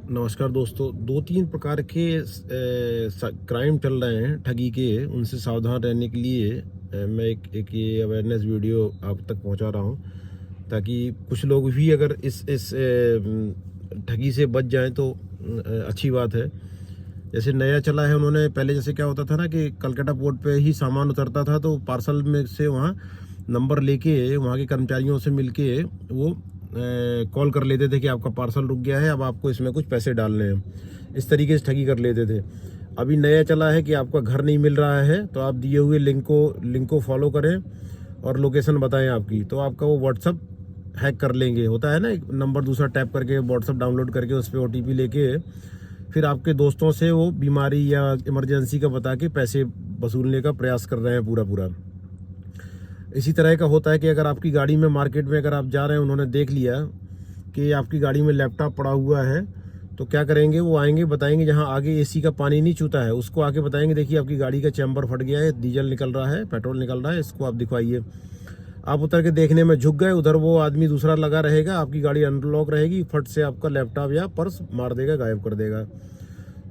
नमस्कार दोस्तों। 2-3 प्रकार के क्राइम चल रहे हैं ठगी के, उनसे सावधान रहने के लिए मैं एक ये अवेयरनेस वीडियो आप तक पहुंचा रहा हूं, ताकि कुछ लोग भी अगर इस ठगी से बच जाएं तो अच्छी बात है। जैसे नया चला है, उन्होंने पहले जैसे क्या होता था ना कि कलकत्ता पोर्ट पे ही सामान उतरता था, तो पार्सल में से वहाँ नंबर लेके वहाँ के कर्मचारियों से मिलके वो कॉल कर लेते थे कि आपका पार्सल रुक गया है, अब आपको इसमें कुछ पैसे डालने हैं। इस तरीके से ठगी कर लेते थे। अभी नया चला है कि आपका घर नहीं मिल रहा है तो आप दिए हुए लिंक को फॉलो करें और लोकेशन बताएं आपकी, तो आपका वो व्हाट्सअप हैक कर लेंगे। होता है ना, एक नंबर दूसरा टैप करके व्हाट्सअप डाउनलोड करके उस पर OTP लेके फिर आपके दोस्तों से वो बीमारी या इमरजेंसी का बता के पैसे वसूलने का प्रयास कर रहे हैं पूरा। इसी तरह का होता है कि अगर आपकी गाड़ी में मार्केट में अगर आप जा रहे हैं, उन्होंने देख लिया कि आपकी गाड़ी में लैपटॉप पड़ा हुआ है, तो क्या करेंगे, वो आएंगे बताएंगे जहां आगे AC का पानी नहीं छूता है उसको आके बताएंगे, देखिए आपकी गाड़ी का चैम्बर फट गया है, डीजल निकल रहा है, पेट्रोल निकल रहा है, इसको आप दिखवाइए। आप उतर के देखने में झुक गए, उधर वो आदमी दूसरा लगा रहेगा, आपकी गाड़ी अनलॉक रहेगी, फट से आपका लैपटॉप या पर्स मार देगा, गायब कर देगा।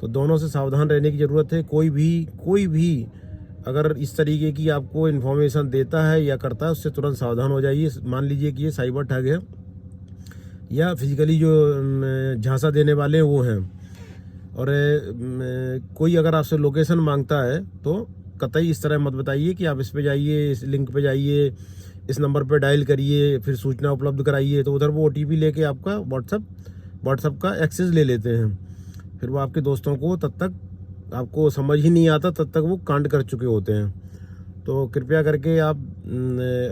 तो दोनों से सावधान रहने की ज़रूरत है। कोई भी अगर इस तरीके की आपको इन्फॉर्मेशन देता है या करता है, उससे तुरंत सावधान हो जाइए। मान लीजिए कि ये साइबर ठग है या फिजिकली जो झांसा देने वाले हैं वो हैं, और कोई अगर आपसे लोकेशन मांगता है तो कतई इस तरह मत बताइए कि आप इस पे जाइए, इस लिंक पे जाइए, इस नंबर पे डायल करिए, फिर सूचना उपलब्ध कराइए। तो उधर वो OTP लेके आपका व्हाट्सअप का एक्सेस ले लेते हैं। फिर वो आपके दोस्तों को तब तक आपको समझ ही नहीं आता, तब तक वो कांड कर चुके होते हैं। तो कृपया करके आप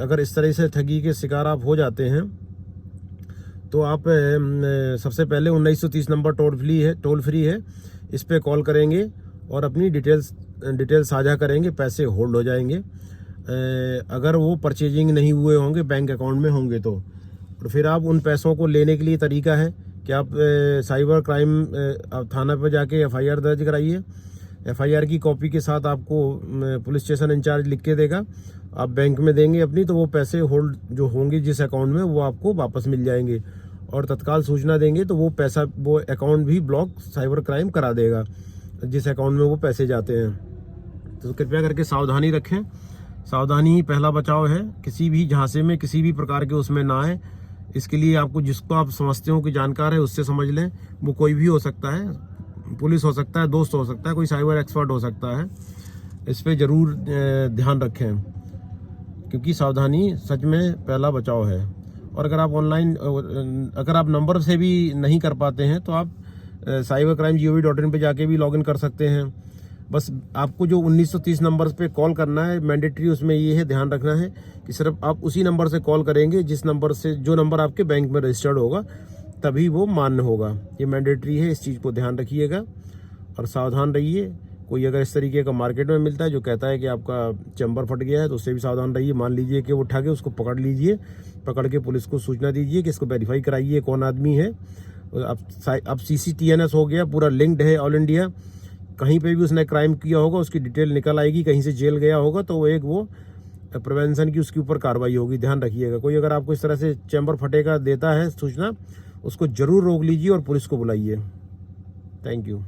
अगर इस तरह से ठगी के शिकार आप हो जाते हैं तो आप सबसे पहले 1930 नंबर टोल फ्री है, इस पे कॉल करेंगे और अपनी डिटेल्स साझा करेंगे, पैसे होल्ड हो जाएंगे। अगर वो परचेजिंग नहीं हुए होंगे, बैंक अकाउंट में होंगे तो फिर आप उन पैसों को लेने के लिए तरीका है कि आप साइबर क्राइम थाना पर जाके FIR दर्ज कराइए। FIR की कॉपी के साथ आपको पुलिस स्टेशन इंचार्ज लिख के देगा, आप बैंक में देंगे अपनी, तो वो पैसे होल्ड जो होंगे जिस अकाउंट में, वो आपको वापस मिल जाएंगे। और तत्काल सूचना देंगे तो वो अकाउंट भी ब्लॉक साइबर क्राइम करा देगा जिस अकाउंट में वो पैसे जाते हैं। तो कृपया करके सावधानी रखें। सावधानी ही पहला बचाव है। किसी भी झांसे में, किसी भी प्रकार के उसमें ना आए। इसके लिए आपको जिसको आप समझते हो कि जानकार है, उससे समझ लें। वो कोई भी हो सकता है, पुलिस हो सकता है, दोस्त हो सकता है, कोई साइबर एक्सपर्ट हो सकता है। इस पे ज़रूर ध्यान रखें, क्योंकि सावधानी सच में पहला बचाव है। और अगर आप ऑनलाइन अगर आप नंबर से भी नहीं कर पाते हैं तो आप cybercrime.gov.in पे जाके भी लॉगिन कर सकते हैं। बस आपको जो 1930 नंबर पे कॉल करना है, मैंडेटरी उसमें ये है, ध्यान रखना है कि सिर्फ आप उसी नंबर से कॉल करेंगे जो नंबर आपके बैंक में रजिस्टर्ड होगा, तभी वो मान्य होगा। ये मैंडेटरी है, इस चीज़ को ध्यान रखिएगा और सावधान रहिए। कोई अगर इस तरीके का मार्केट में मिलता है जो कहता है कि आपका चैम्बर फट गया है, तो उससे भी सावधान रहिए। मान लीजिए कि वो ठग है, उसको पकड़ लीजिए, पकड़ के पुलिस को सूचना दीजिए कि इसको वेरीफाई कराइए कौन आदमी है। अब CCTNS हो गया, पूरा लिंक्ड है ऑल इंडिया। कहीं पे भी उसने क्राइम किया होगा उसकी डिटेल निकल आएगी, कहीं से जेल गया होगा तो वो प्रिवेंशन की उसके ऊपर कार्रवाई होगी। ध्यान रखिएगा। कोई अगर आपको इस तरह से चैम्बर फटेगा देता है सूचना, उसको जरूर रोक लीजिए और पुलिस को बुलाइए। Thank you.